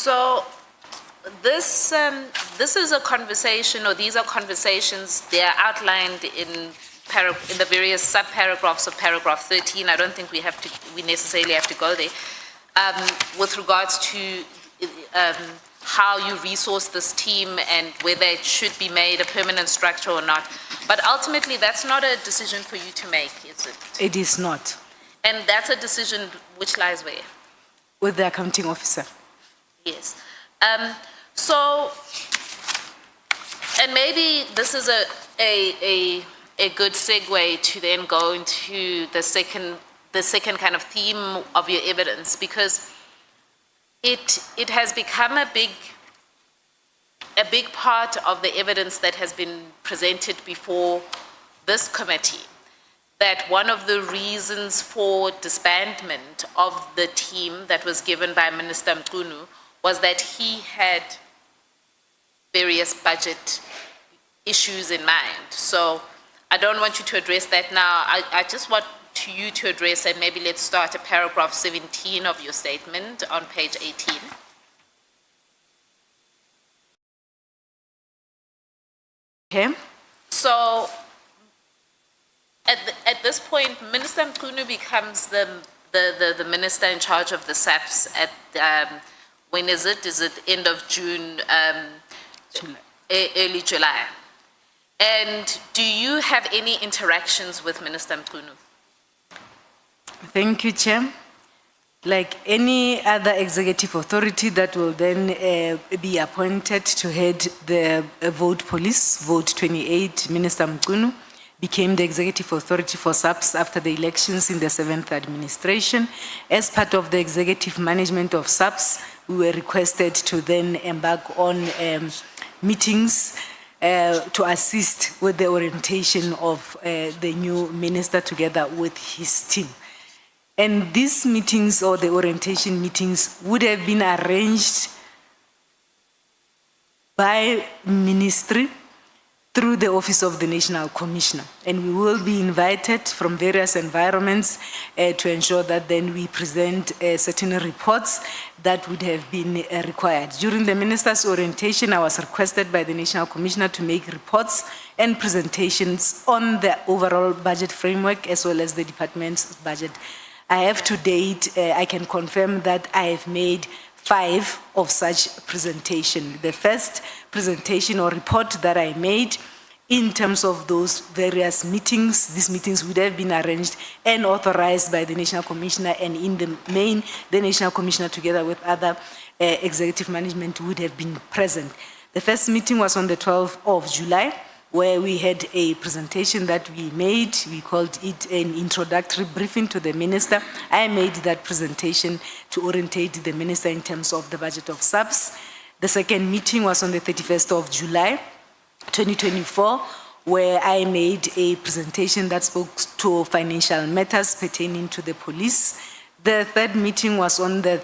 So this is a conversation, or these are conversations. They are outlined in the various sub-paragraphs of paragraph 13. I don't think we necessarily have to go there with regards to how you resource this team and whether it should be made a permanent structure or not. But ultimately, that's not a decision for you to make, is it? It is not. And that's a decision which lies where? With the accounting officer. Yes. So, and maybe this is a good segue to then go into the second kind of theme of your evidence, because it has become a big part of the evidence that has been presented before this committee, that one of the reasons for disbandment of the team that was given by Minister Mchunu was that he had various budget issues in mind. So I don't want you to address that now. I just want you to address, and maybe let's start at paragraph 17 of your statement on page 18. Okay. So at this point, Minister Mchunu becomes the minister in charge of the SAPS at, when is it? Is it end of June, early July? And do you have any interactions with Minister Mchunu? Thank you, Chair. Like any other executive authority that will then be appointed to head the vote police, vote 28, Minister Mchunu became the executive authority for SAPS after the elections in the 7th administration. As part of the executive management of SAPS, we were requested to then embark on meetings to assist with the orientation of the new minister together with his team. And these meetings, or the orientation meetings, would have been arranged by ministry through the Office of the National Commissioner. And we will be invited from various environments to ensure that then we present certain reports that would have been required. During the minister's orientation, I was requested by the National Commissioner to make reports and presentations on the overall budget framework as well as the department's budget. I have to date, I can confirm that I have made 5 of such presentation. The first presentation or report that I made in terms of those various meetings, these meetings would have been arranged and authorized by the National Commissioner, and in the main, the National Commissioner together with other executive management would have been present. The first meeting was on the 12th of July, where we had a presentation that we made. We called it an introductory briefing to the minister. I made that presentation to orientate the minister in terms of the budget of SAPS. The second meeting was on the 31st of July, 2024, where I made a presentation that spoke to financial matters pertaining to the police. The third meeting was on the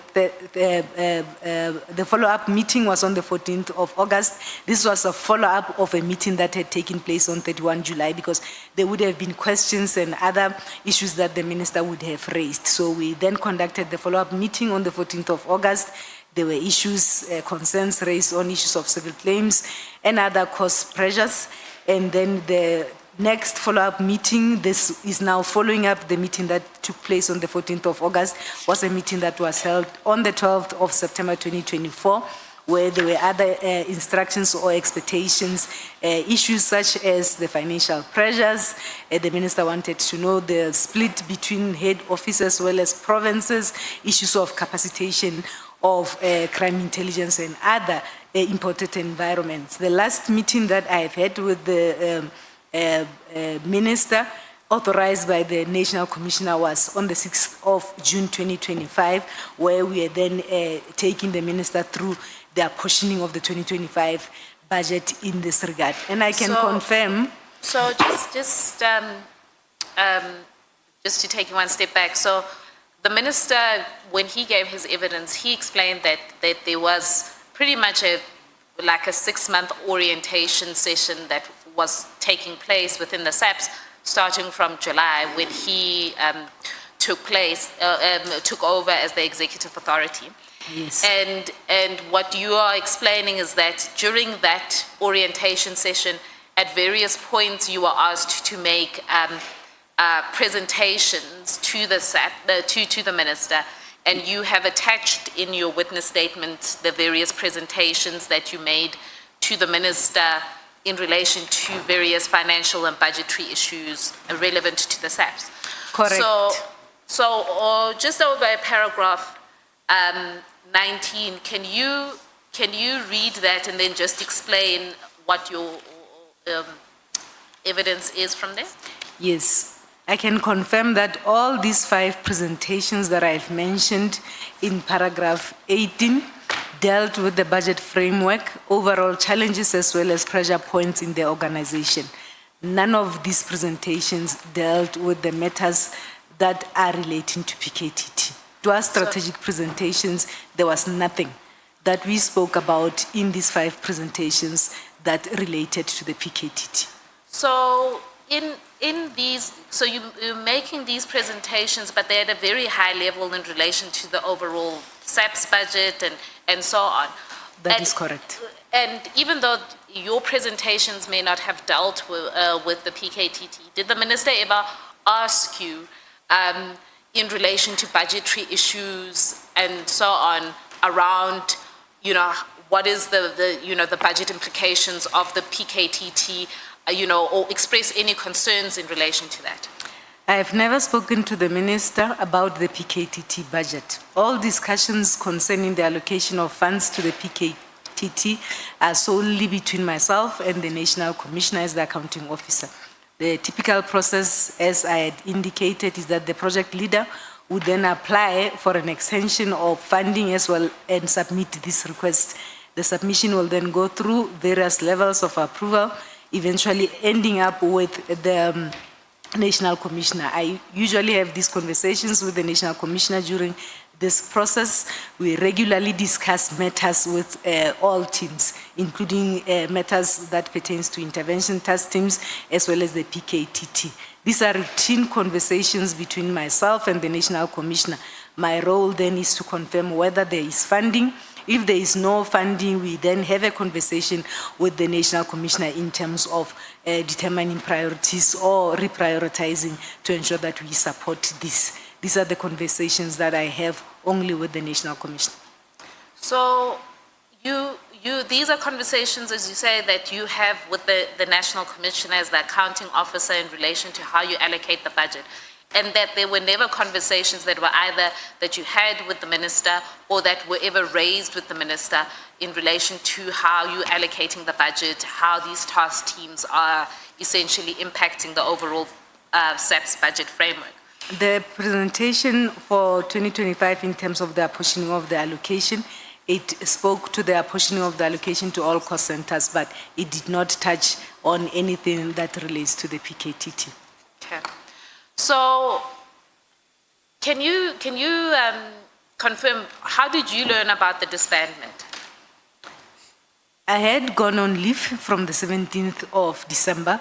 follow-up meeting was on the 14th of August. This was a follow-up of a meeting that had taken place on 31 July because there would have been questions and other issues that the minister would have raised. So we then conducted the follow-up meeting on the 14th of August. There were issues, concerns raised on issues of civil claims and other cost pressures. And then the next follow-up meeting, this is now following up the meeting that took place on the 14th of August, was a meeting that was held on the 12th of September 2024, where there were other instructions or expectations, issues such as the financial pressures. The minister wanted to know the split between head office as well as provinces, issues of capacitation of crime intelligence and other important environments. The last meeting that I've had with the minister, authorized by the National Commissioner, was on the 6th of June 2025, where we are then taking the minister through the apportioning of the 2025 budget in this regard. And I can confirm. So just to take one step back. So the minister, when he gave his evidence, he explained that there was pretty much like a 6-month orientation session that was taking place within the SAPS starting from July when he took over as the executive authority. Yes. And what you are explaining is that during that orientation session, at various points, you were asked to make presentations to the to the minister, and you have attached in your witness statement the various presentations that you made to the minister in relation to various financial and budgetary issues relevant to the SAPs. Correct. So just over paragraph 19, can you read that and then just explain what your evidence is from there? Yes, I can confirm that all these 5 presentations that I've mentioned in paragraph 18 dealt with the budget framework, overall challenges as well as pressure points in the organization. None of these presentations dealt with the matters that are relating to PKTT. To our strategic presentations, there was nothing that we spoke about in these 5 presentations that related to the PKTT. So in these, so you're making these presentations, but they're at a very high level in relation to the overall SAPS budget and so on. That is correct. And even though your presentations may not have dealt with the PKTT, did the minister ever ask you in relation to budgetary issues and so on around, what is the budget implications of the PKTT, or express any concerns in relation to that? I have never spoken to the minister about the PKTT budget. All discussions concerning the allocation of funds to the PKTT are solely between myself and the National Commissioner as the accounting officer. The typical process, as I had indicated, is that the project leader would then apply for an extension of funding as well and submit this request. The submission will then go through various levels of approval, eventually ending up with the National Commissioner. I usually have these conversations with the National Commissioner during this process. We regularly discuss matters with all teams, including matters that pertains to intervention task teams as well as the PKTT. These are routine conversations between myself and the National Commissioner. My role then is to confirm whether there is funding. If there is no funding, we then have a conversation with the National Commissioner in terms of determining priorities or reprioritizing to ensure that we support this. These are the conversations that I have only with the National Commissioner. So these are conversations, as you say, that you have with the National Commissioner as the accounting officer in relation to how you allocate the budget, and that there were never conversations that were either that you had with the minister or that were ever raised with the minister in relation to how you're allocating the budget, how these task teams are essentially impacting the overall SAPS budget framework. The presentation for 2025 in terms of the apportioning of the allocation, it spoke to the apportioning of the allocation to all cost centers, but it did not touch on anything that relates to the PKTT. Okay. So, can you confirm, how did you learn about the disbandment? I had gone on leave from the 17th of December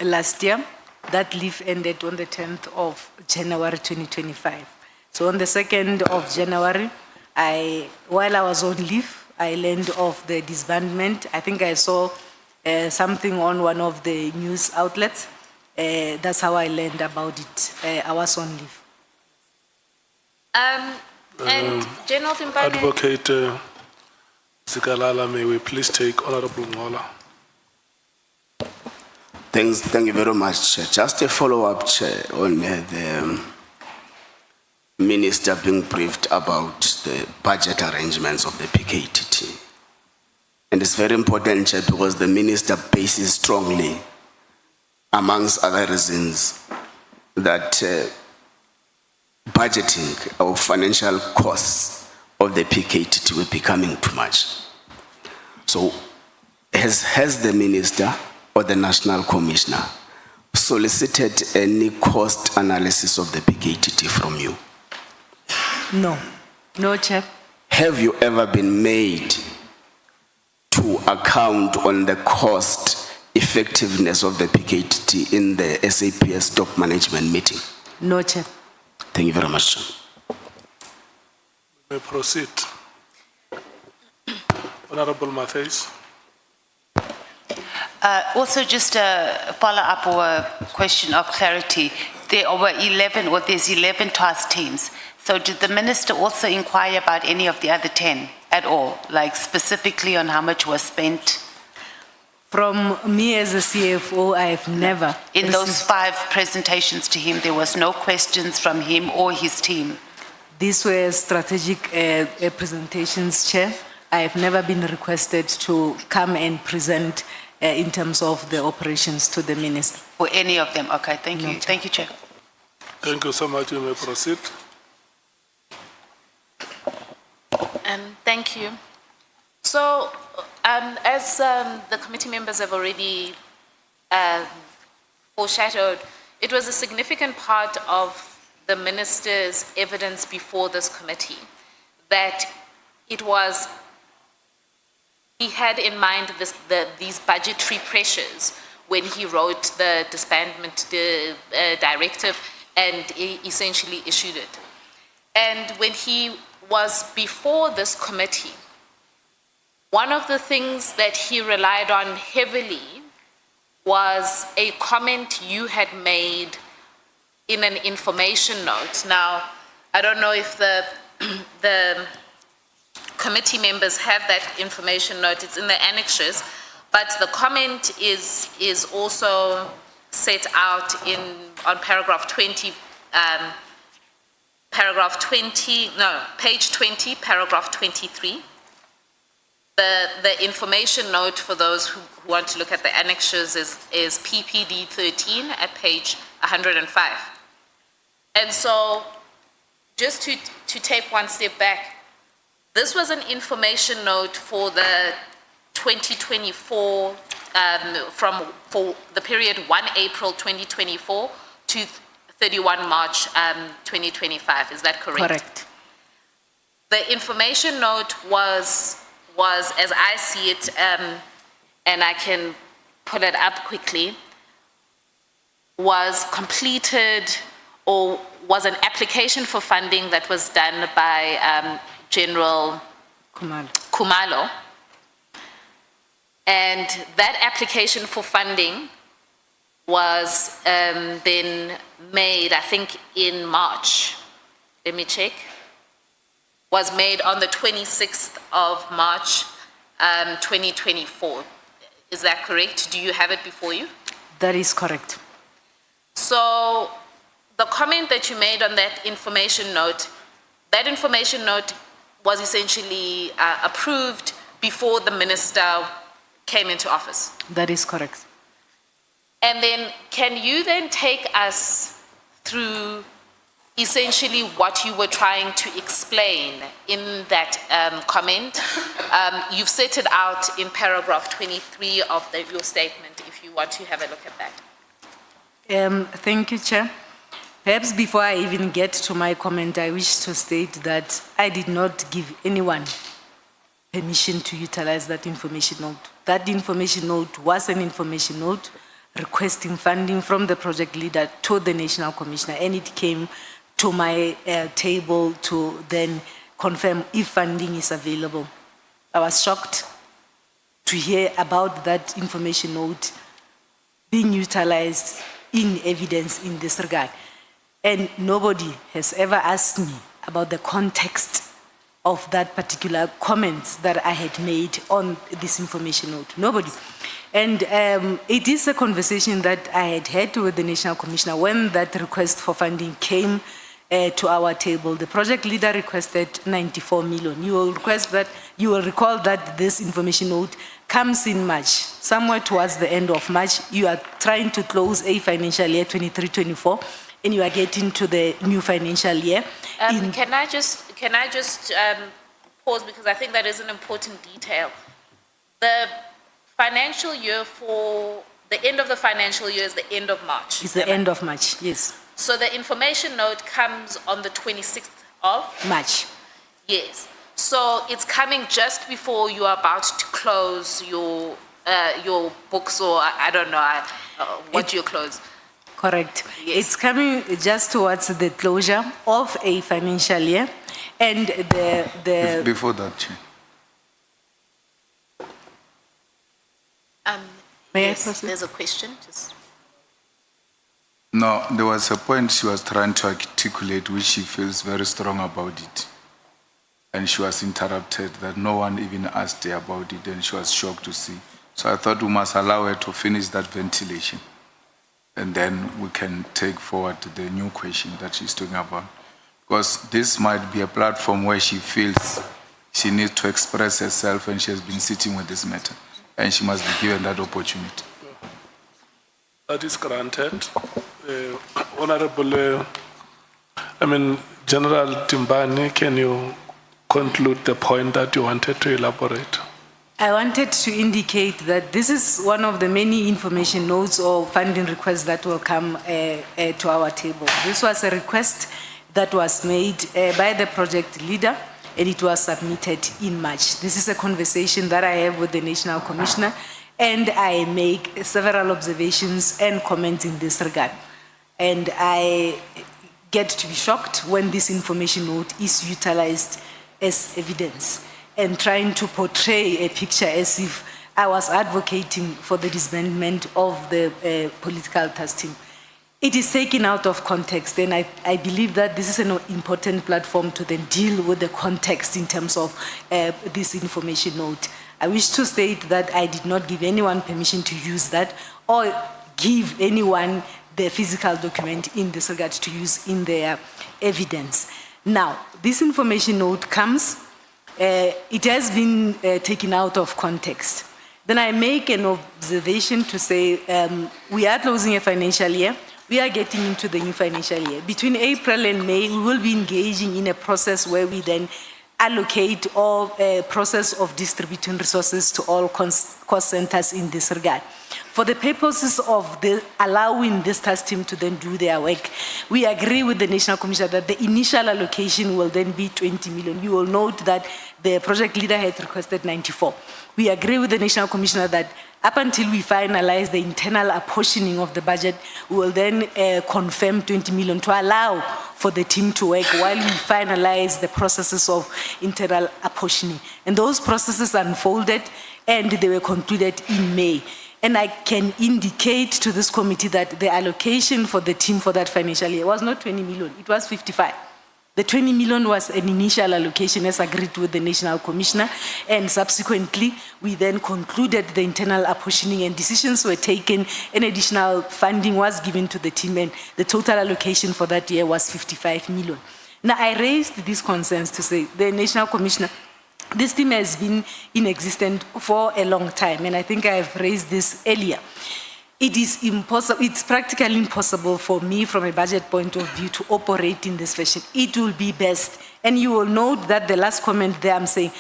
last year. That leave ended on the 10th of January 2025. So on the 2nd of January, while I was on leave, I learned of the disbandment. I think I saw something on one of the news outlets. That's how I learned about it. I was on leave. And General Dimpane, Advocate Zikalala, may we please take Honorable Ngola. Thank you very much, Chair. Just a follow-up, Chair, on the Minister being briefed about the budget arrangements of the PKTT. And it's very important, Chair, because the Minister bases strongly, amongst other reasons, that budgeting of financial costs of the PKTT were becoming too much. So has the Minister or the National Commissioner solicited any cost analysis of the PKTT from you? No, Chair. Have you ever been made to account on the cost effectiveness of the PKTT in the SAPS stock management meeting? No, Chair. Thank you very much, Chair. May proceed. Honorable Matthews. Also, just a follow-up or a question of clarity. There were 11, or there's 11 task teams. So did the minister also inquire about any of the other 10 at all? Like specifically on how much was spent? From me as a CFO, I have never. In those received- 5 presentations to him, there was no questions from him or his team? These were strategic presentations, Chair. I have never been requested to come and present in terms of the operations to the minister. For any of them? Okay, thank you. Noted. Thank you, Chair. Thank you so much. You may proceed. Thank you. So, as the committee members have already foreshadowed, it was a significant part of the minister's evidence before this committee that he had in mind these budgetary pressures when he wrote the disbandment directive and essentially issued it. And when he was before this committee, one of the things that he relied on heavily was a comment you had made in an information note. Now, I don't know if the committee members have that information note. It's in the annexures, but the comment is also set out on page 20, paragraph 23. The information note for those who want to look at the annexures is PPD 13 at page 105. And so, just to take one step back, this was an information note for the 2024, for the period 1 April 2024 to 31 March 2025. Is that correct? Correct. The information note was, as I see it, and I can pull it up quickly, was completed or was an application for funding that was done by General Kumalo. And that application for funding was then made, I think, in March. Let me check. Was made on the 26th of March, 2024. Is that correct? Do you have it before you? That is correct. So the comment that you made on that information note was essentially approved before the minister came into office. That is correct. And then, can you then take us through essentially what you were trying to explain in that comment? You've set it out in paragraph 23 of your statement, if you want to have a look at that. Thank you, Chair. Perhaps before I even get to my comment, I wish to state that I did not give anyone permission to utilize that information note. That information note was an information note requesting funding from the project leader to the National Commissioner, and it came to my table to then confirm if funding is available. I was shocked to hear about that information note being utilized in evidence in this regard. And nobody has ever asked me about the context of that particular comment that I had made on this information note. Nobody. And it is a conversation that I had had with the National Commissioner when that request for funding came to our table. The project leader requested 94 million. You will recall that this information note comes in March. Somewhere towards the end of March, you are trying to close a financial year 23-24, and you are getting to the new financial year. Can I just pause, because I think that is an important detail. The financial year for the end of the financial year is the end of March. It's the end of March, yes. So the information note comes on the 26th of March. Yes. So it's coming just before you are about to close your books, or I don't know what you close. Correct. Yes. It's coming just towards the closure of a financial year, and the Before that, Chair. May I Yes, proceed? there's a question, just. No, there was a point she was trying to articulate which she feels very strong about it. And she was interrupted that no one even asked her about it, and she was shocked to see. So I thought we must allow her to finish that ventilation. And then we can take forward the new question that she's talking about. Because this might be a platform where she feels she needs to express herself, and she has been sitting with this matter. And she must be given that opportunity. That is granted. Honorable, General Dimpane, can you conclude the point that you wanted to elaborate? I wanted to indicate that this is one of the many information notes or funding requests that will come to our table. This was a request that was made by the project leader, and it was submitted in March. This is a conversation that I have with the National Commissioner, and I make several observations and comments in this regard. And I get to be shocked when this information note is utilized as evidence and trying to portray a picture as if I was advocating for the disbandment of the political task team. It is taken out of context, and I believe that this is an important platform to then deal with the context in terms of this information note. I wish to state that I did not give anyone permission to use that or give anyone the physical document in this regard to use in their evidence. Now, this information note comes, it has been taken out of context. Then I make an observation to say we are closing a financial year. We are getting into the new financial year. Between April and May, we will be engaging in a process where we then allocate or a process of distributing resources to all cost centers in this regard. For the purposes of allowing this task team to then do their work, we agree with the National Commissioner that the initial allocation will then be 20 million. You will note that the project leader had requested 94. We agree with the National Commissioner that up until we finalize the internal apportioning of the budget, we will then confirm 20 million to allow for the team to work while we finalize the processes of internal apportioning. And those processes unfolded and they were concluded in May. And I can indicate to this committee that the allocation for the team for that financial year was not 20 million, it was 55. The 20 million was an initial allocation as agreed with the National Commissioner, and subsequently we then concluded the internal apportioning and decisions were taken, and additional funding was given to the team, and the total allocation for that year was 55 million. Now I raised these concerns to say the National Commissioner, this team has been in existence for a long time, and I think I have raised this earlier. It is impossible, it's practically impossible for me from a budget point of view to operate in this fashion. It will be best. And you will note that the last comment there I'm saying,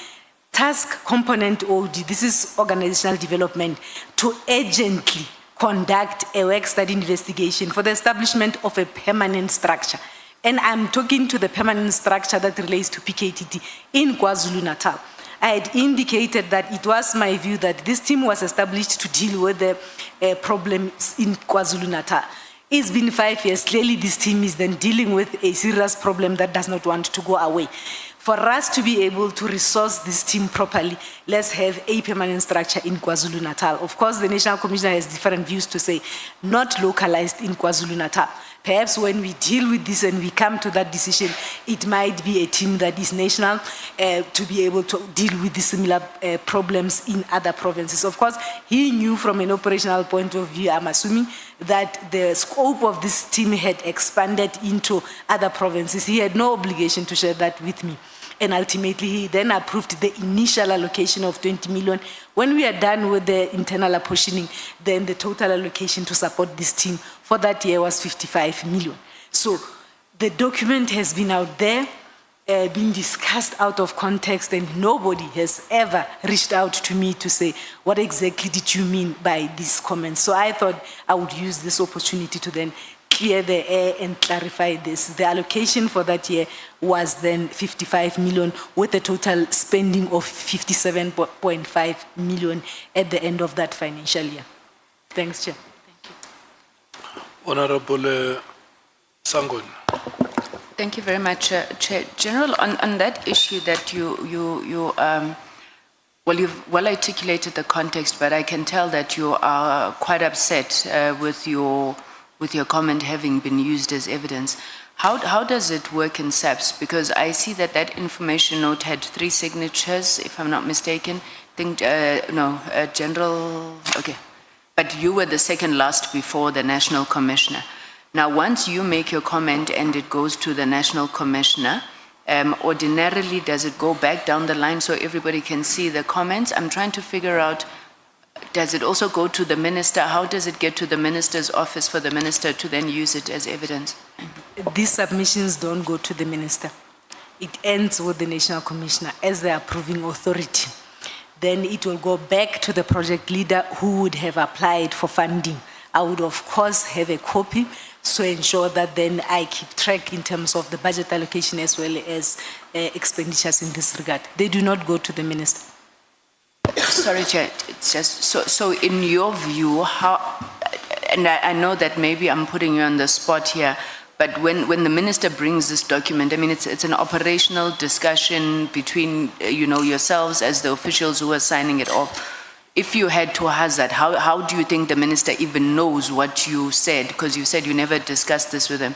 task component OD, this is organizational development, to urgently conduct a work study investigation for the establishment of a permanent structure. And I'm talking to the permanent structure that relates to PKTT in KwaZulu-Natal. I had indicated that it was my view that this team was established to deal with the problems in KwaZulu-Natal. It's been 5 years. Clearly, this team is then dealing with a serious problem that does not want to go away. For us to be able to resource this team properly, let's have a permanent structure in KwaZulu-Natal. Of course, the National Commissioner has different views to say, not localized in KwaZulu-Natal. Perhaps when we deal with this and we come to that decision, it might be a team that is national to be able to deal with the similar problems in other provinces. Of course, he knew from an operational point of view, I'm assuming, that the scope of this team had expanded into other provinces. He had no obligation to share that with me. And ultimately, he then approved the initial allocation of 20 million. When we are done with the internal apportioning, then the total allocation to support this team for that year was 55 million. So the document has been out there, been discussed out of context, and nobody has ever reached out to me to say, what exactly did you mean by these comments? So I thought I would use this opportunity to then clear the air and clarify this. The allocation for that year was then 55 million with a total spending of 57.5 million at the end of that financial year. Thanks, Chair. Honorable Sangon. Thank you very much, Chair. General, on that issue that well, you've well articulated the context, but I can tell that you are quite upset with your comment having been used as evidence. How does it work in SAPS? Because I see that information note had 3 signatures, if I'm not mistaken. General, okay. But you were the second last before the National Commissioner. Now, once you make your comment and it goes to the National Commissioner, ordinarily, does it go back down the line so everybody can see the comments? I'm trying to figure out, does it also go to the minister? How does it get to the minister's office for the minister to then use it as evidence? These submissions don't go to the minister. It ends with the National Commissioner as the approving authority. Then it will go back to the project leader who would have applied for funding. I would, of course, have a copy to ensure that then I keep track in terms of the budget allocation as well as expenditures in this regard. They do not go to the minister. Sorry, Chair, it's just, so in your view, how, and I know that maybe I'm putting you on the spot here, but when the minister brings this document, I mean, it's an operational discussion between, yourselves as the officials who are signing it off. If you had to hazard, how do you think the minister even knows what you said? Because you said you never discussed this with him.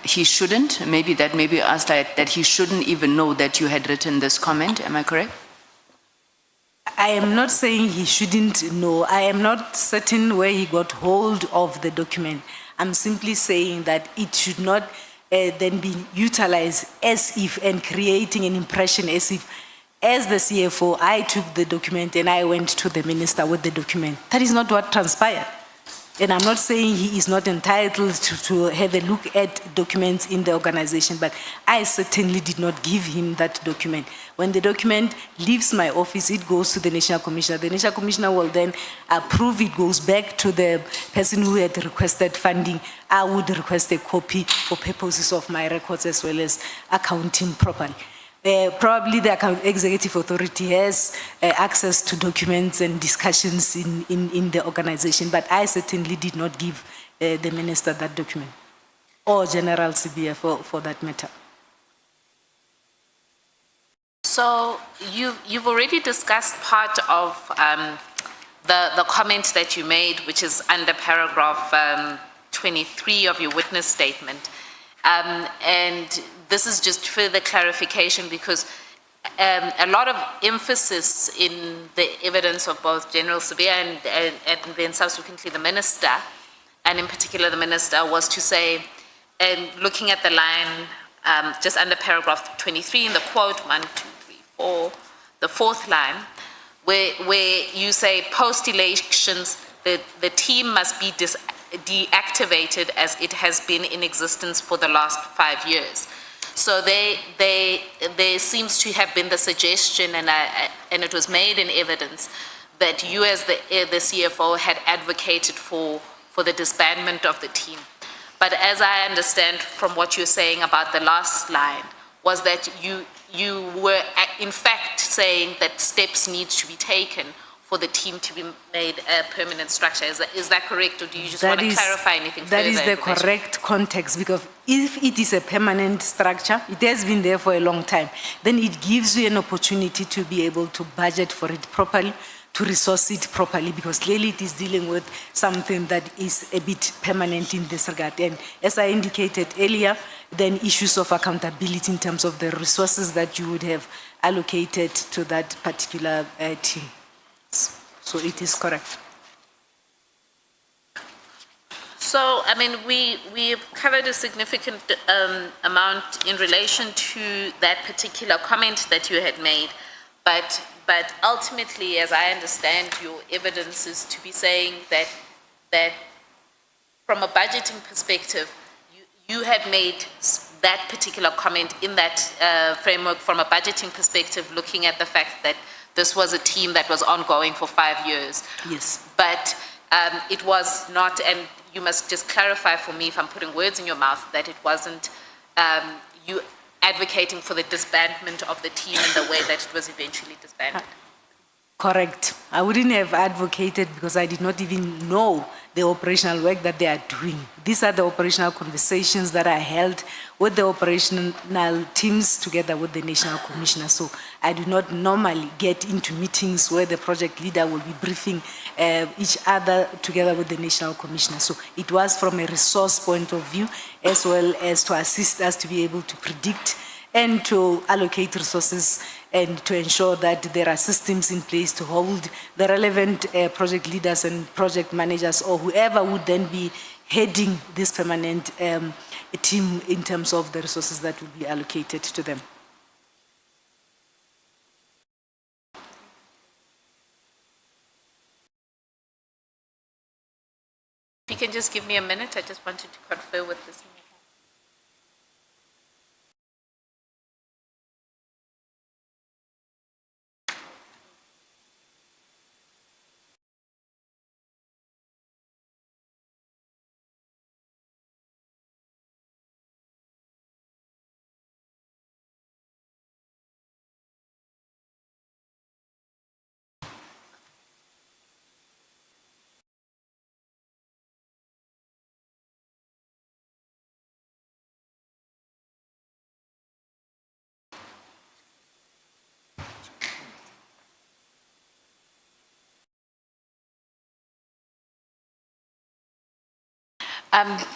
He shouldn't, maybe asked that he shouldn't even know that you had written this comment, am I correct? I am not saying he shouldn't know. I am not certain where he got hold of the document. I'm simply saying that it should not then be utilized as if and creating an impression as if, as the CFO, I took the document and I went to the minister with the document. That is not what transpired. And I'm not saying he is not entitled to have a look at documents in the organization, but I certainly did not give him that document. When the document leaves my office, it goes to the National Commissioner. The National Commissioner will then approve it, goes back to the person who had requested funding. I would request a copy for purposes of my records as well as accounting properly. Probably the executive authority has access to documents and discussions in the organization, but I certainly did not give the minister that document, or General CBF for that matter. So you've already discussed part of the comment that you made, which is under paragraph 23 of your witness statement. And this is just further clarification because a lot of emphasis in the evidence of both General Sibia and then subsequently the minister, and in particular the minister, was to say, and looking at the line just under paragraph 23 in the quote, 1, 2, 3, 4, the 4th line, where you say post-elections, the team must be deactivated as it has been in existence for the last 5 years. So there seems to have been the suggestion, and it was made in evidence, that you as the CFO had advocated for the disbandment of the team. But as I understand from what you're saying about the last line, was that you were in fact saying that steps need to be taken for the team to be made a permanent structure. Is that correct, or do you just want to clarify anything further? That is the correct context, because if it is a permanent structure, it has been there for a long time, then it gives you an opportunity to be able to budget for it properly, to resource it properly, because clearly it is dealing with something that is a bit permanent in this regard. And as I indicated earlier, then issues of accountability in terms of the resources that you would have allocated to that particular team. So it is correct. So, I mean, we've covered a significant amount in relation to that particular comment that you had made, but ultimately, as I understand, your evidence is to be saying that from a budgeting perspective, you had made that particular comment in that framework from a budgeting perspective, looking at the fact that this was a team that was ongoing for 5 years. Yes. But it was not, and you must just clarify for me if I'm putting words in your mouth, that it wasn't you advocating for the disbandment of the team in the way that it was eventually disbanded. Correct. I wouldn't have advocated because I did not even know the operational work that they are doing. These are the operational conversations that are held with the operational teams together with the National Commissioner. So I do not normally get into meetings where the project leader will be briefing each other together with the National Commissioner. So it was from a resource point of view, as well as to assist us to be able to predict and to allocate resources and to ensure that there are systems in place to hold the relevant project leaders and project managers or whoever would then be heading this permanent team in terms of the resources that will be allocated to them. If you can just give me a minute, I just wanted to confer with this.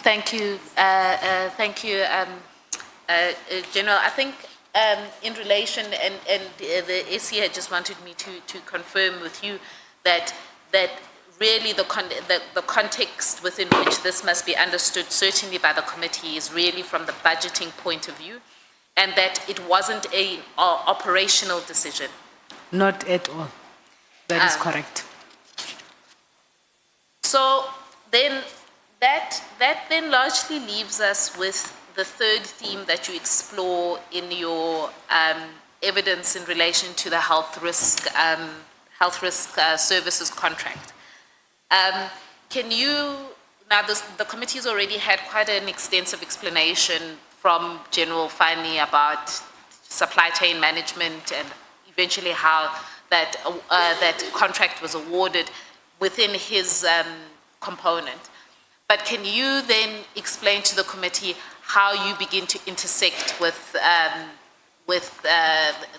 Thank you, General. I think in relation, and the AC had just wanted me to confirm with you that really the context within which this must be understood, certainly by the committee, is really from the budgeting point of view, and that it wasn't an operational decision. Not at all. That is correct. So then that then largely leaves us with the third theme that you explore in your evidence in relation to the health risk services contract. Can you, now the committee's already had quite an extensive explanation from General Fani about supply chain management and eventually how that contract was awarded within his component. But can you then explain to the committee how you begin to intersect with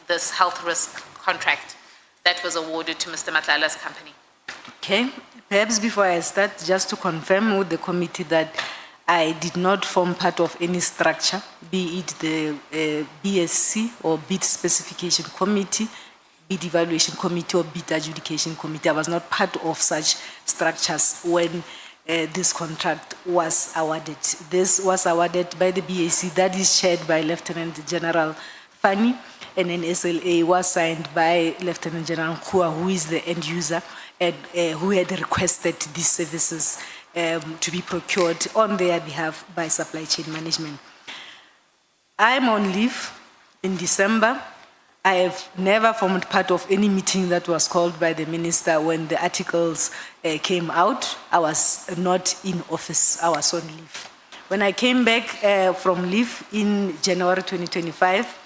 this health risk contract that was awarded to Mr. Matlala's company? Okay, perhaps before I start, just to confirm with the committee that I did not form part of any structure, be it the BSC or bid specification committee, bid evaluation committee or bid adjudication committee. I was not part of such structures when this contract was awarded. This was awarded by the BAC that is chaired by Lieutenant General Fani, and an SLA was signed by Lieutenant General Kua, who is the end user and who had requested these services to be procured on their behalf by supply chain management. I'm on leave in December. I have never formed part of any meeting that was called by the minister when the articles came out. I was not in office, I was on leave. When I came back from leave in January 2025,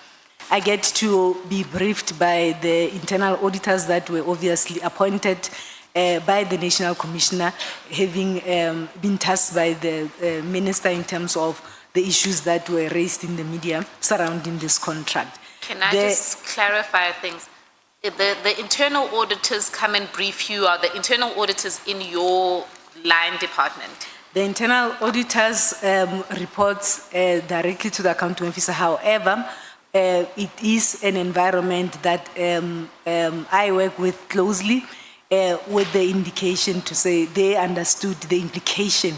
I get to be briefed by the internal auditors that were obviously appointed by the National Commissioner, having been tasked by the minister in terms of the issues that were raised in the media surrounding this contract. Can I just clarify things? The internal auditors come and brief you, or the internal auditors in your line department? The internal auditors reports directly to the accounting officer. However, it is an environment that I work with closely with the indication to say they understood the implication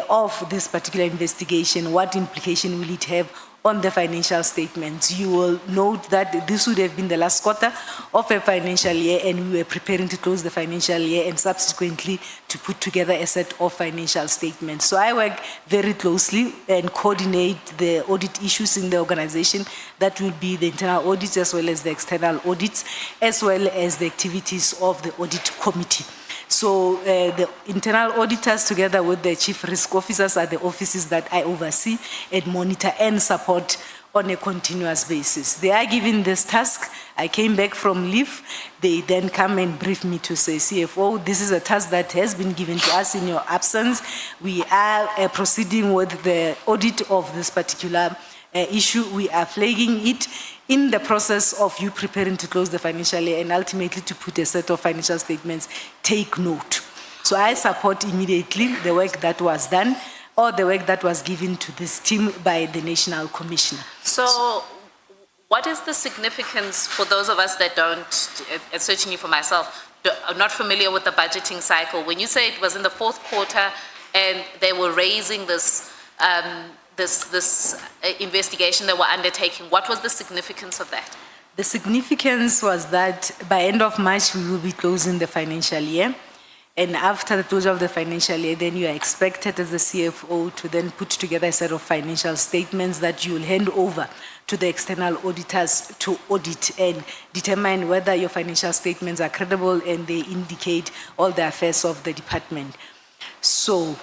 of this particular investigation. What implication will it have on the financial statements? You will note that this would have been the last quarter of a financial year, and we were preparing to close the financial year and subsequently to put together a set of financial statements. So I work very closely and coordinate the audit issues in the organization. That will be the internal audits as well as the external audits, as well as the activities of the audit committee. So the internal auditors together with the chief risk officers are the offices that I oversee and monitor and support on a continuous basis. They are given this task. I came back from leave. They then come and brief me to say, CFO, this is a task that has been given to us in your absence. We are proceeding with the audit of this particular issue. We are flagging it in the process of you preparing to close the financial year and ultimately to put a set of financial statements. Take note. So I support immediately the work that was done or the work that was given to this team by the National Commissioner. So what is the significance for those of us that don't, and certainly for myself, are not familiar with the budgeting cycle? When you say it was in the fourth quarter and they were raising this, this investigation they were undertaking, what was the significance of that? The significance was that by end of March, we will be closing the financial year. And after the closure of the financial year, then you are expected as the CFO to then put together a set of financial statements that you will hand over to the external auditors to audit and determine whether your financial statements are credible and they indicate all the affairs of the department. So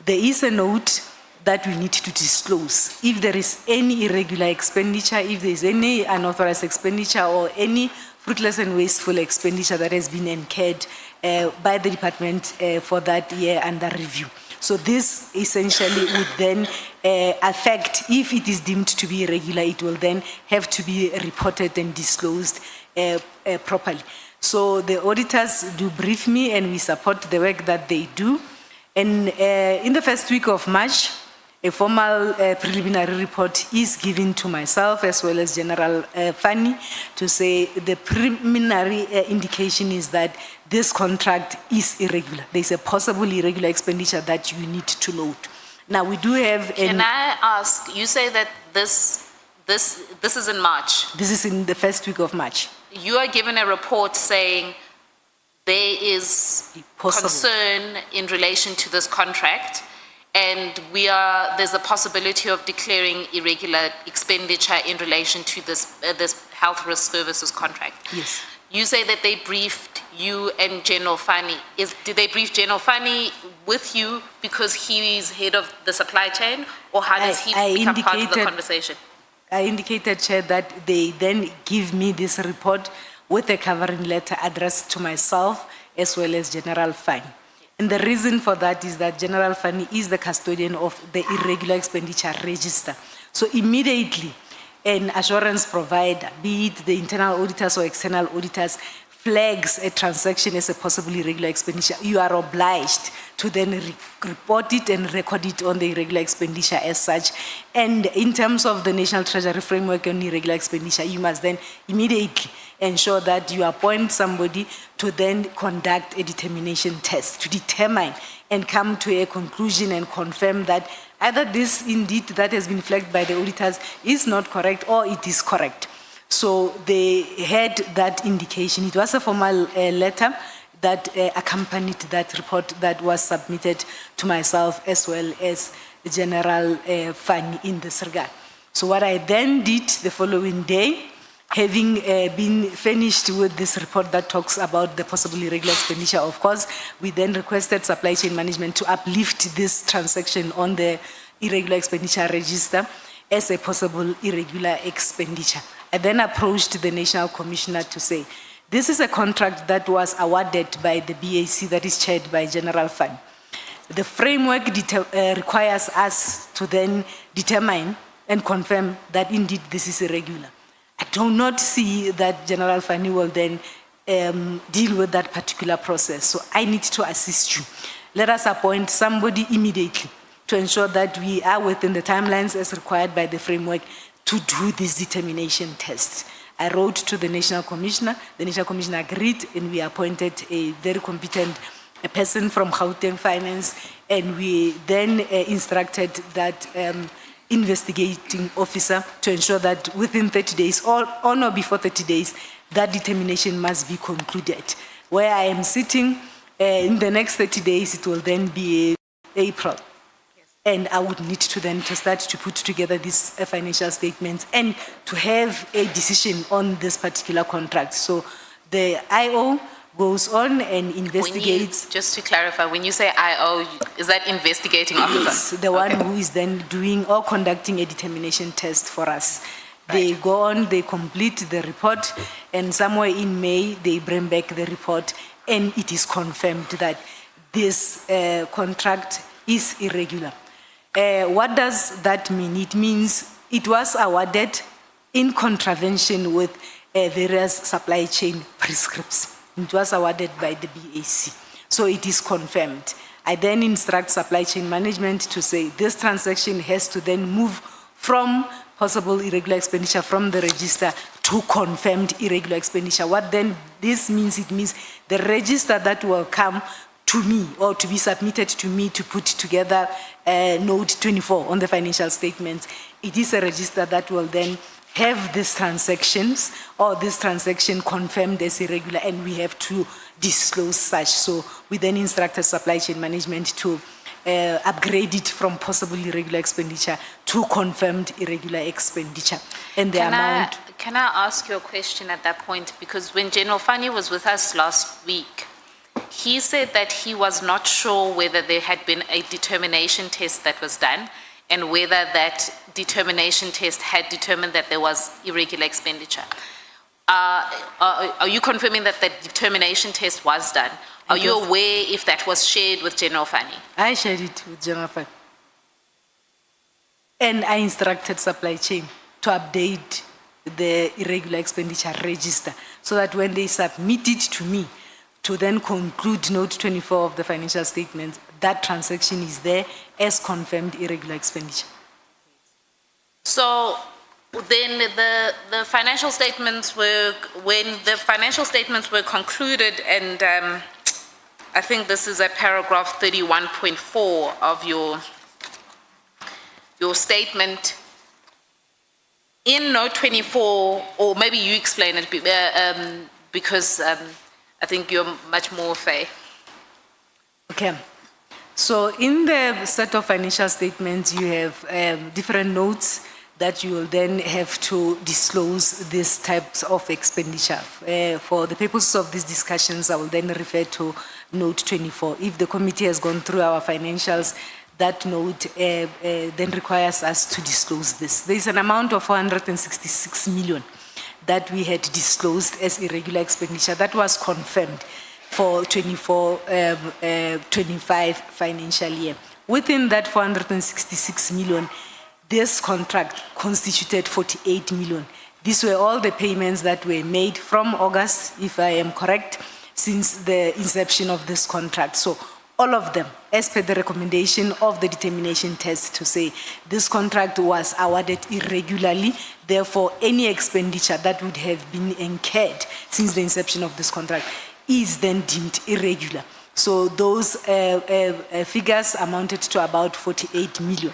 there is a note that we need to disclose. If there is any irregular expenditure, if there is any unauthorized expenditure or any fruitless and wasteful expenditure that has been incurred by the department for that year under review. So this essentially would then affect, if it is deemed to be irregular, it will then have to be reported and disclosed properly. So the auditors do brief me and we support the work that they do. And in the first week of March, a formal preliminary report is given to myself as well as General Fanny to say the preliminary indication is that this contract is irregular. There's a possible irregular expenditure that you need to note. Now we do have. Can I ask? You say that this is in March. This is in the first week of March. You are given a report saying there is concern in relation to this contract. And there's a possibility of declaring irregular expenditure in relation to this health risk services contract. Yes. You say that they briefed you and General Fanny. Did they brief General Fanny with you because he is head of the supply chain, or how does he become part of the conversation? I indicated, Chair, that they then give me this report with a covering letter addressed to myself as well as General Fanny. And the reason for that is that General Fanny is the custodian of the irregular expenditure register. So immediately, an assurance provider, be it the internal auditors or external auditors, flags a transaction as a possibly irregular expenditure, you are obliged to then report it and record it on the irregular expenditure as such. And in terms of the National Treasury Framework on irregular expenditure, you must then immediately ensure that you appoint somebody to then conduct a determination test to determine and come to a conclusion and confirm that either this indeed that has been flagged by the auditors is not correct or it is correct. So they had that indication. It was a formal letter that accompanied that report that was submitted to myself as well as General Fanny in this regard. So what I then did the following day, having been finished with this report that talks about the possible irregular expenditure, of course, we then requested supply chain management to uplift this transaction on the irregular expenditure register as a possible irregular expenditure. I then approached the National Commissioner to say, this is a contract that was awarded by the BAC that is chaired by General Fanny. The framework requires us to then determine and confirm that indeed this is irregular. I do not see that General Fanny will then deal with that particular process. So I need to assist you. Let us appoint somebody immediately to ensure that we are within the timelines as required by the framework to do this determination test. I wrote to the National Commissioner. The National Commissioner agreed, and we appointed a very competent person from Gauteng Finance, and we then instructed that investigating officer to ensure that within 30 days or on or before 30 days, that determination must be concluded. Where I am sitting, in the next 30 days, it will then be April. And I would need to then start to put together these financial statements and to have a decision on this particular contract. So the IO goes on and investigates. Just to clarify, when you say IO, is that investigating officer? Yes, the one who is then doing or conducting a determination test for us. They go on, they complete the report, and somewhere in May, they bring back the report, and it is confirmed that this contract is irregular. What does that mean? It means it was awarded in contravention with various supply chain prescripts. It was awarded by the BAC. So it is confirmed. I then instruct supply chain management to say this transaction has to then move from possible irregular expenditure from the register to confirmed irregular expenditure. What then this means? It means the register that will come to me or to be submitted to me to put together note 24 on the financial statements. It is a register that will then have these transactions or this transaction confirmed as irregular, and we have to disclose such. So we then instructed supply chain management to upgrade it from possible irregular expenditure to confirmed irregular expenditure. And the amount. Can I ask you a question at that point? Because when General Fani was with us last week, he said that he was not sure whether there had been a determination test that was done and whether that determination test had determined that there was irregular expenditure. Are you confirming that the determination test was done? Are you aware if that was shared with General Fani? I shared it with General Fani. And I instructed supply chain to update the irregular expenditure register so that when they submit it to me, to then conclude note 24 of the financial statements, that transaction is there as confirmed irregular expenditure. So then the financial statements were, when the financial statements were concluded, and I think this is at paragraph 31.4 of your statement. In note 24, or maybe you explain it because I think you're much more fair. Okay. So in the set of financial statements, you have different notes that you will then have to disclose these types of expenditure. For the purposes of these discussions, I will then refer to note 24. If the committee has gone through our financials, that note then requires us to disclose this. There is an amount of 466 million that we had disclosed as irregular expenditure that was confirmed for 24-25 financial year. Within that 466 million, this contract constituted 48 million. These were all the payments that were made from August, if I am correct, since the inception of this contract. So all of them, as per the recommendation of the determination test, to say this contract was awarded irregularly, therefore any expenditure that would have been incurred since the inception of this contract is then deemed irregular. So those figures amounted to about 48 million.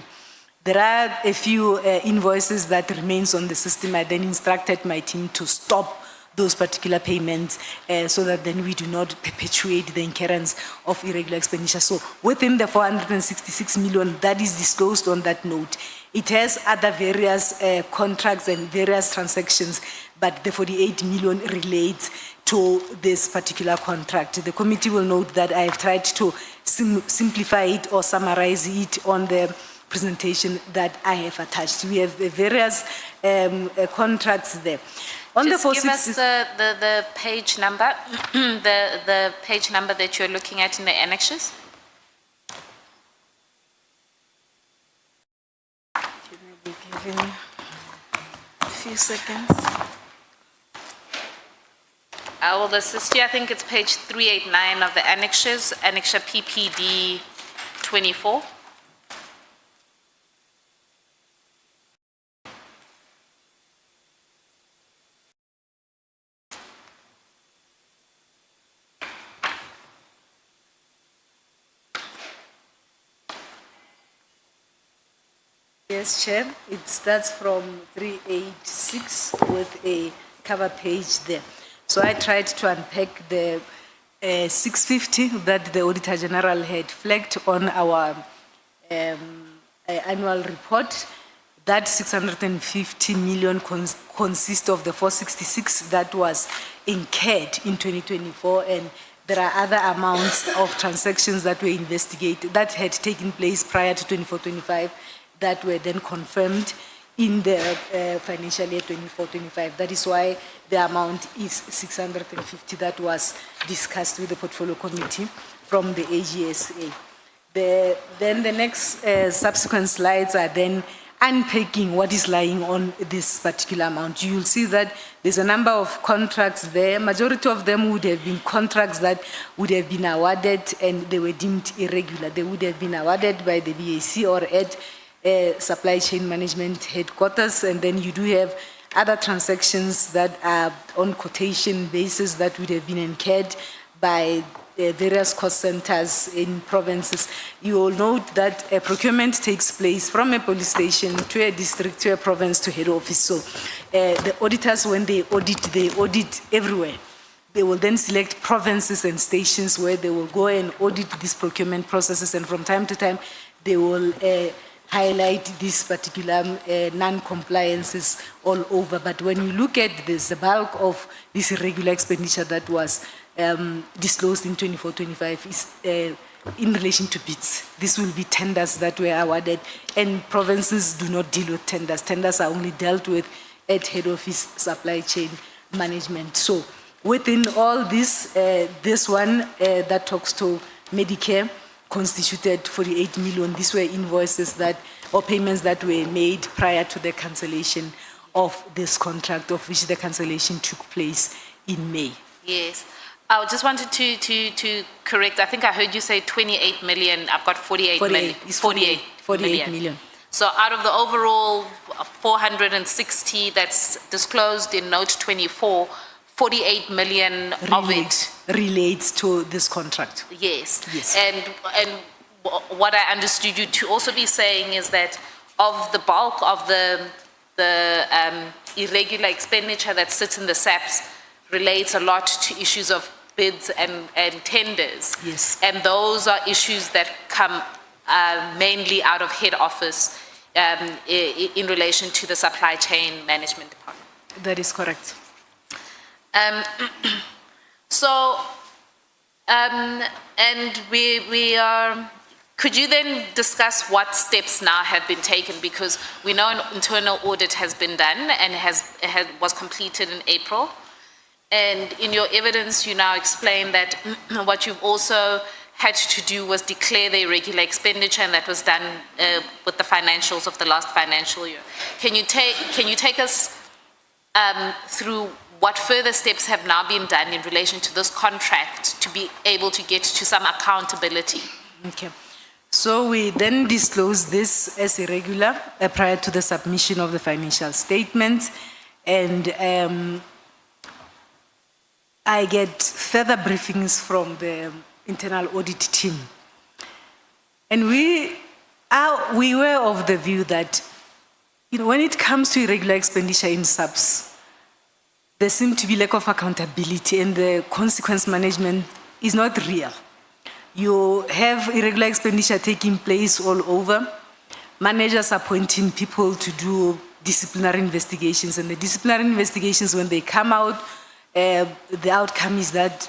There are a few invoices that remains on the system. I then instructed my team to stop those particular payments so that then we do not perpetuate the incurrence of irregular expenditure. So within the 466 million that is disclosed on that note, it has other various contracts and various transactions, but the 48 million relates to this particular contract. The committee will note that I have tried to simplify it or summarize it on the presentation that I have attached. We have various contracts there. On Just the give us the page number, the page number that you're looking at in the annexes. Can I be given a few seconds? I will assist you. I think it's page 389 of the annexes, annexure PPD 24. Yes, Chair. It starts from 386 with a cover page there. So I tried to unpack the 650 that the Auditor General had flagged on our annual report. that 650 million consists of the 466 that was incurred in 2024, and there are other amounts of transactions that were investigated, that had taken place prior to 24-25, that were then confirmed in the financial year 24-25. That is why the amount is 650 that was discussed with the portfolio committee from the AGSA. Then the next subsequent slides are then unpacking what is lying on this particular amount. You'll see that there's a number of contracts there. Majority of them would have been contracts that would have been awarded and they were deemed irregular. They would have been awarded by the VAC or at supply chain management headquarters, and then you do have other transactions that are on quotation basis that would have been incurred by various cost centers in provinces. You will note that a procurement takes place from a police station to a district, to a province, to head office. So the auditors, when they audit everywhere. They will then select provinces and stations where they will go and audit these procurement processes, and from time to time, they will highlight these particular non-compliances all over. But when you look at this, the bulk of this irregular expenditure that was disclosed in 24-25 is in relation to bids. This will be tenders that were awarded, and provinces do not deal with tenders. Tenders are only dealt with at head office supply chain management. So within all this, this one that talks to Medicare constituted 48 million. These were invoices that, or payments that were made prior to the cancellation of this contract, of which the cancellation took place in May. Yes. I just wanted to correct, I think I heard you say 28 million, I've got 48 million. It's 48 million. So out of the overall 460 that's disclosed in note 24, 48 million of it relates to this contract. Yes. Yes. And what I understood you to also be saying is that of the bulk of the irregular expenditure that sits in the SAPs relates a lot to issues of bids and tenders. Yes. And those are issues that come mainly out of head office in relation to the supply chain management department. That is correct. And we are, could you then discuss what steps now have been taken? Because we know an internal audit has been done and was completed in April. And in your evidence, you now explain that what you've also had to do was declare the irregular expenditure, and that was done with the financials of the last financial year. Can you take us through what further steps have now been done in relation to this contract to be able to get to some accountability? Okay. So we then disclosed this as irregular prior to the submission of the financial statement, and I get further briefings from the internal audit team. And we were of the view that, when it comes to irregular expenditure in subs, there seemed to be lack of accountability, and the consequence management is not real. You have irregular expenditure taking place all over. Managers appointing people to do disciplinary investigations, and the disciplinary investigations, when they come out, the outcome is that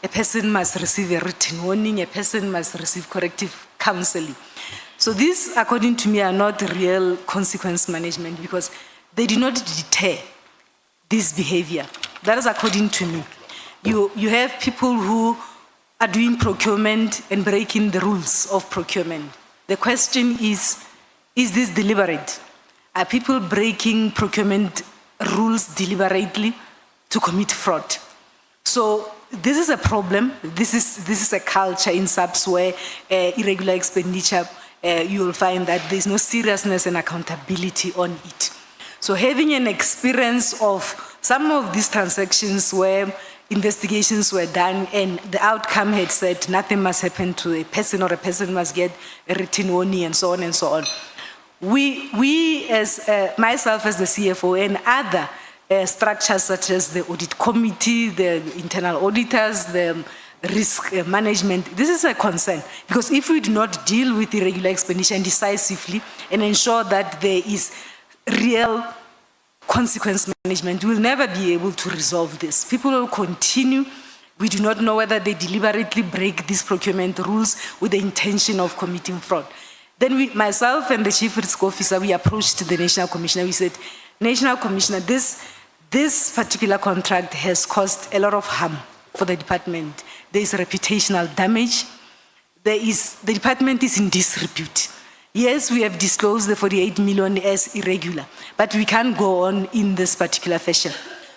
a person must receive a written warning, a person must receive corrective counseling. So these, according to me, are not real consequence management, because they do not deter this behavior. That is according to me. You have people who are doing procurement and breaking the rules of procurement. The question is this deliberate? Are people breaking procurement rules deliberately to commit fraud? So this is a problem. This is a culture in subs where irregular expenditure, you will find that there's no seriousness and accountability on it. So having an experience of some of these transactions where investigations were done and the outcome had said nothing must happen to a person, or a person must get a written warning, and so on and so on. We as myself as the CFO and other structures such as the audit committee, the internal auditors, the risk management, this is a concern, because if we do not deal with irregular expenditure decisively and ensure that there is real consequence management, we'll never be able to resolve this. People will continue. We do not know whether they deliberately break these procurement rules with the intention of committing fraud. Then myself and the Chief Risk Officer, we approached the National Commissioner. We said, National Commissioner, this particular contract has caused a lot of harm for the department. There is reputational damage. The department is in disrepute. Yes, we have disclosed the 48 million as irregular, but we can't go on in this particular fashion.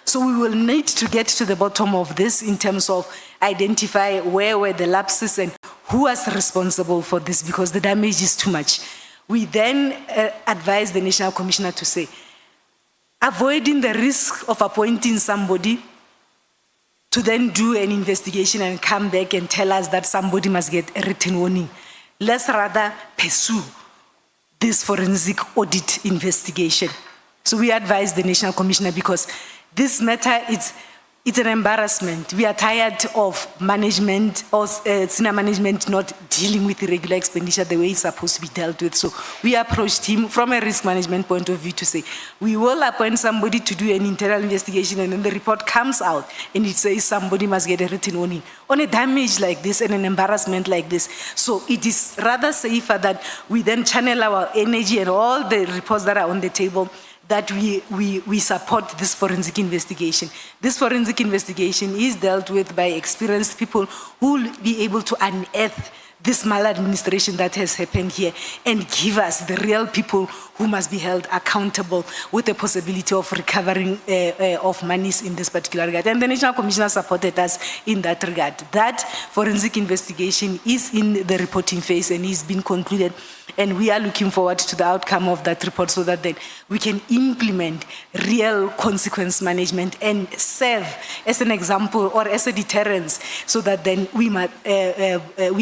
So we will need to get to the bottom of this in terms of identify where were the lapses and who was responsible for this, because the damage is too much. We then advise the National Commissioner to say, avoiding the risk of appointing somebody to then do an investigation and come back and tell us that somebody must get a written warning. Let's rather pursue this forensic audit investigation. So we advise the National Commissioner, because this matter, it's an embarrassment. We are tired of management or senior management not dealing with irregular expenditure the way it's supposed to be dealt with. So we approached him from a risk management point of view to say, we will appoint somebody to do an internal investigation, and then the report comes out and it says somebody must get a written warning on a damage like this and an embarrassment like this. So it is rather safer that we then channel our energy and all the reports that are on the table, that we support this forensic investigation. This forensic investigation is dealt with by experienced people who will be able to unearth this maladministration that has happened here and give us the real people who must be held accountable, with the possibility of recovering of monies in this particular regard. And the National Commissioner supported us in that regard. That forensic investigation is in the reporting phase and is being concluded, and we are looking forward to the outcome of that report so that then we can implement real consequence management and serve as an example or as a deterrence, so that then we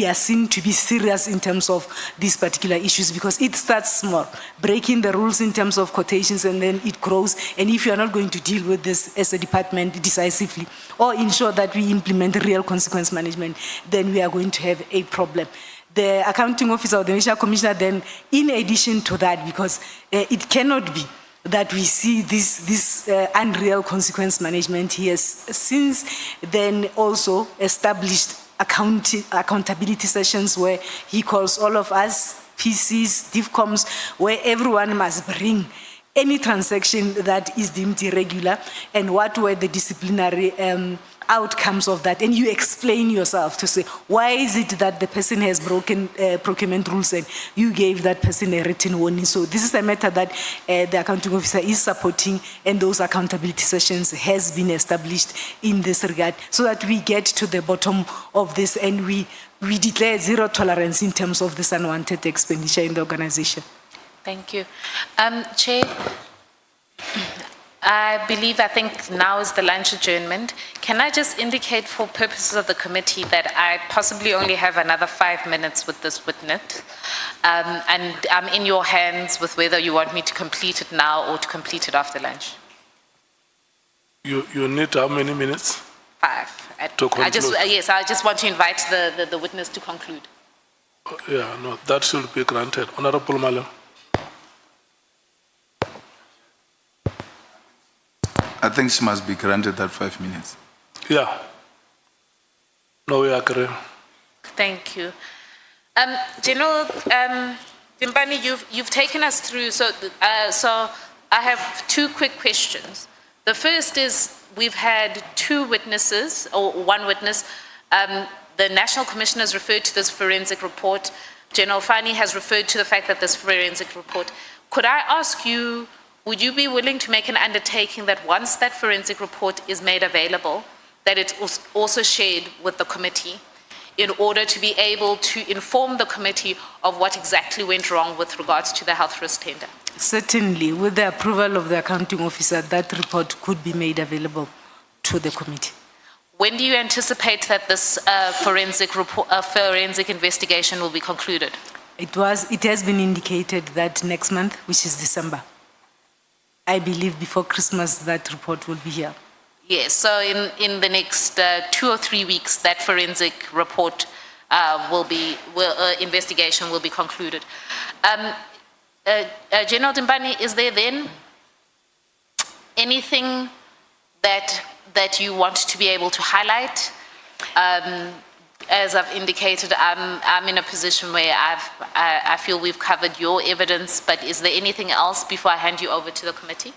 are seen to be serious in terms of these particular issues, because it starts small, breaking the rules in terms of quotations, and then it grows. And if you are not going to deal with this as a department decisively or ensure that we implement real consequence management, then we are going to have a problem. The accounting officer or the National Commissioner then, in addition to that, because it cannot be that we see this unreal consequence management, he has since then also established accountability sessions where he calls all of us, PCs, DIFCOMs, where everyone must bring any transaction that is deemed irregular and what were the disciplinary outcomes of that. And you explain yourself to say, why is it that the person has broken procurement rules and you gave that person a written warning? So this is a matter that the accounting officer is supporting, and those accountability sessions has been established in this regard, so that we get to the bottom of this and we declare zero tolerance in terms of this unwanted expenditure in the organization. Thank you. Chair, I think now is the lunch adjournment. Can I just indicate for purposes of the committee that I possibly only have another 5 minutes with this witness, and I'm in your hands with whether you want me to complete it now or to complete it after lunch. You need how many minutes? 5. To conclude. I just want to invite the witness to conclude. Yeah, no, that should be granted. Honorable Malam. I think she must be granted that 5 minutes. Yeah. No, we agree. Thank you. General Dimpane, you've taken us through, so I have 2 quick questions. The first is, we've had 2 witnesses, or 1 witness. The National Commissioner has referred to this forensic report. General Fani has referred to the fact that this forensic report. Could I ask you, would you be willing to make an undertaking that once that forensic report is made available, that it's also shared with the committee in order to be able to inform the committee of what exactly went wrong with regards to the health risk tender? Certainly, with the approval of the accounting officer, that report could be made available to the committee. When do you anticipate that this forensic investigation will be concluded? It has been indicated that next month, which is December. I believe before Christmas that report will be here. Yes, so in the next 2 or 3 weeks, that forensic report investigation will be concluded. General Dimpane, is there then anything that you want to be able to highlight? As I've indicated, I'm in a position where I feel we've covered your evidence, but is there anything else before I hand you over to the committee?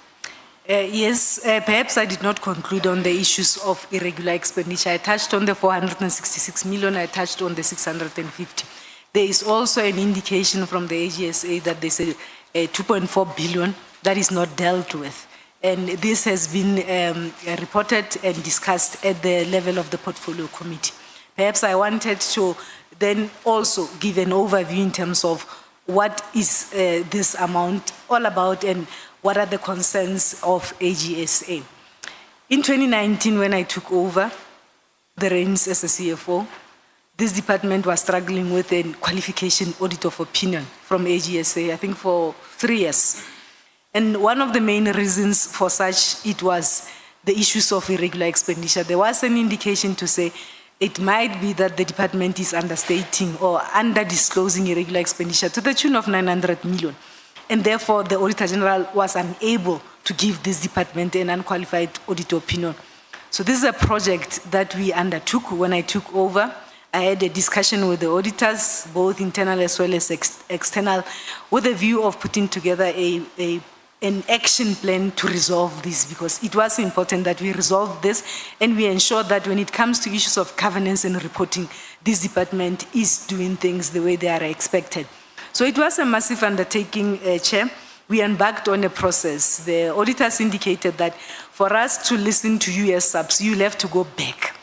Yes, perhaps I did not conclude on the issues of irregular expenditure. I touched on the 466 million, I touched on the 650. There is also an indication from the AGSA that there's a 2.4 billion that is not dealt with. And this has been reported and discussed at the level of the portfolio committee. Perhaps I wanted to then also give an overview in terms of what is this amount all about and what are the concerns of AGSA. In 2019, when I took over the reins as a CFO, this department was struggling with a qualification audit of opinion from AGSA, I think for 3 years. And one of the main reasons for such, it was the issues of irregular expenditure. There was an indication to say it might be that the department is understating or under-disclosing irregular expenditure to the tune of 900 million. And therefore, the Auditor General was unable to give this department an unqualified audit opinion. So this is a project that we undertook when I took over. I had a discussion with the auditors, both internal as well as external, with a view of putting together an action plan to resolve this, because it was important that we resolve this and we ensure that when it comes to issues of governance and reporting, this department is doing things the way they are expected. So it was a massive undertaking, Chair. We embarked on a process. The auditors indicated that for us to listen to you as subs, you'll have to go back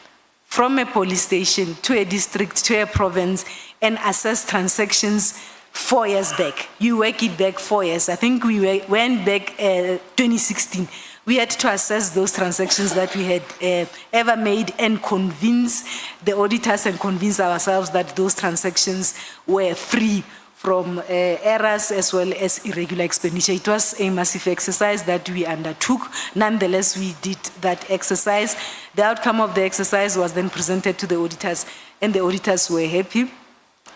from a police station to a district to a province and assess transactions 4 years back. You work it back 4 years. I think we went back 2016. We had to assess those transactions that we had ever made and convince the auditors and convince ourselves that those transactions were free from errors as well as irregular expenditure. It was a massive exercise that we undertook. Nonetheless, we did that exercise. The outcome of the exercise was then presented to the auditors, and the auditors were happy.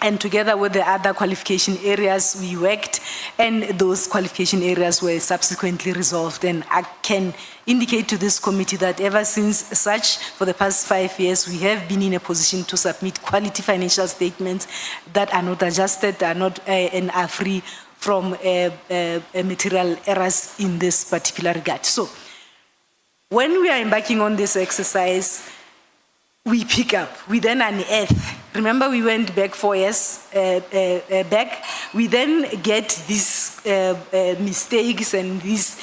And together with the other qualification areas, we worked, and those qualification areas were subsequently resolved. And I can indicate to this committee that ever since such, for the past 5 years, we have been in a position to submit quality financial statements that are not adjusted, are not and are free from material errors in this particular regard. So, when we are embarking on this exercise, we pick up, we then unearth. Remember, we went back 4 years back. We then get these mistakes and these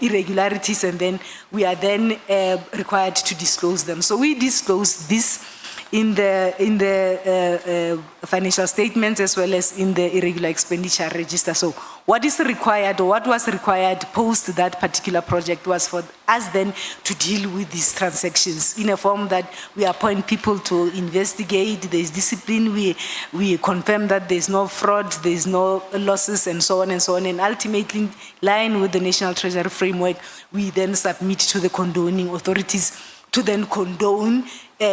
irregularities, and then we are then required to disclose them. So we disclose this in the financial statements as well as in the irregular expenditure register. So what is required, or what was required post that particular project, was for us then to deal with these transactions in a form that we appoint people to investigate, there's discipline, we confirm that there's no fraud, there's no losses, and so on and so on. And ultimately, in line with the National Treasury Framework, we then submit to the condoning authorities to then condone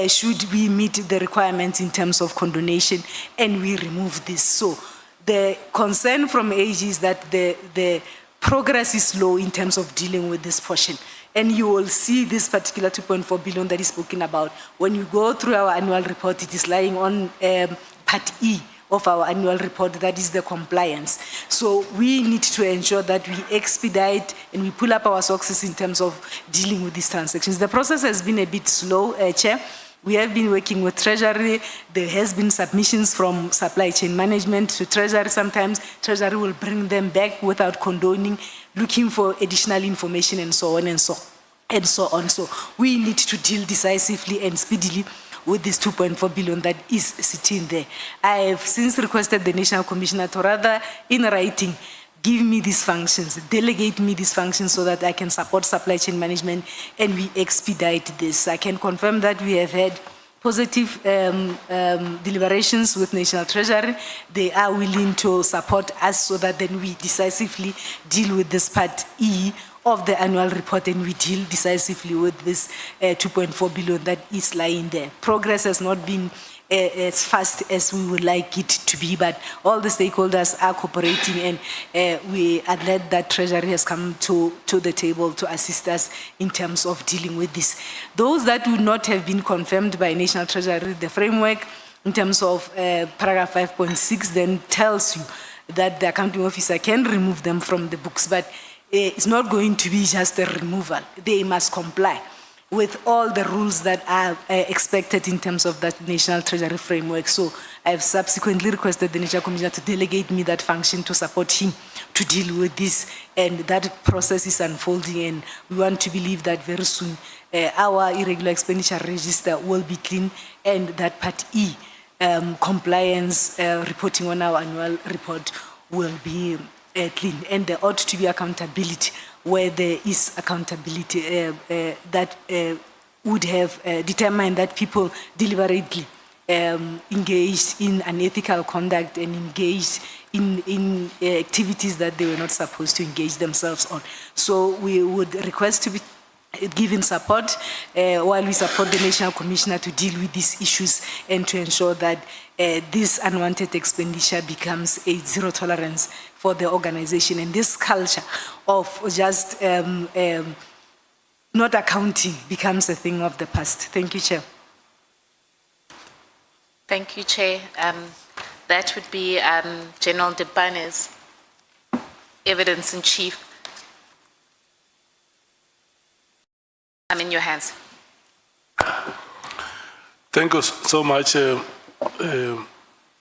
should we meet the requirements in terms of condonation, and we remove this. So the concern from AG is that the progress is slow in terms of dealing with this portion. And you will see this particular 2.4 billion that is spoken about. When you go through our annual report, it is lying on Part E of our annual report, that is the compliance. So we need to ensure that we expedite and we pull up our socks in terms of dealing with these transactions. The process has been a bit slow, Chair. We have been working with Treasury. There has been submissions from supply chain management to Treasury. Sometimes Treasury will bring them back without condoning, looking for additional information, and so on and so on. So we need to deal decisively and speedily with this 2.4 billion that is sitting there. I have since requested the National Commissioner to rather, in writing, give me these functions, delegate me these functions so that I can support supply chain management and we expedite this. I can confirm that we have had positive deliberations with National Treasury. They are willing to support us so that then we decisively deal with this Part E of the annual report, and we deal decisively with this 2.4 billion that is lying there. Progress has not been as fast as we would like it to be, but all the stakeholders are cooperating, and we are glad that Treasury has come to the table to assist us in terms of dealing with this. Those that would not have been confirmed by National Treasury, the framework in terms of paragraph 5.6 then tells you that the accounting officer can remove them from the books, but it's not going to be just a removal. They must comply with all the rules that are expected in terms of that National Treasury framework. So I've subsequently requested the National Commissioner to delegate me that function to support him to deal with this, and that process is unfolding, and we want to believe that very soon our irregular expenditure register will be clean, and that Part E, compliance reporting on our annual report, will be clean, and there ought to be accountability where there is accountability that would have determined that people deliberately engaged in unethical conduct and engaged in activities that they were not supposed to engage themselves on. So we would request to be given support while we support the National Commissioner to deal with these issues and to ensure that this unwanted expenditure becomes a zero tolerance for the organization, and this culture of just not accounting becomes a thing of the past. Thank you, Chair. Thank you, Chair. That would be General Dimpane's evidence in chief. I'm in your hands. Thank you so much,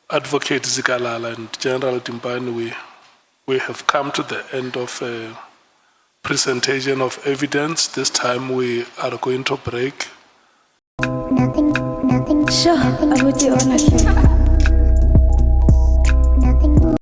Advocate Zikalala and General Dimpane. We have come to the end of presentation of evidence. This time we are going to break. Sure, I would be honest.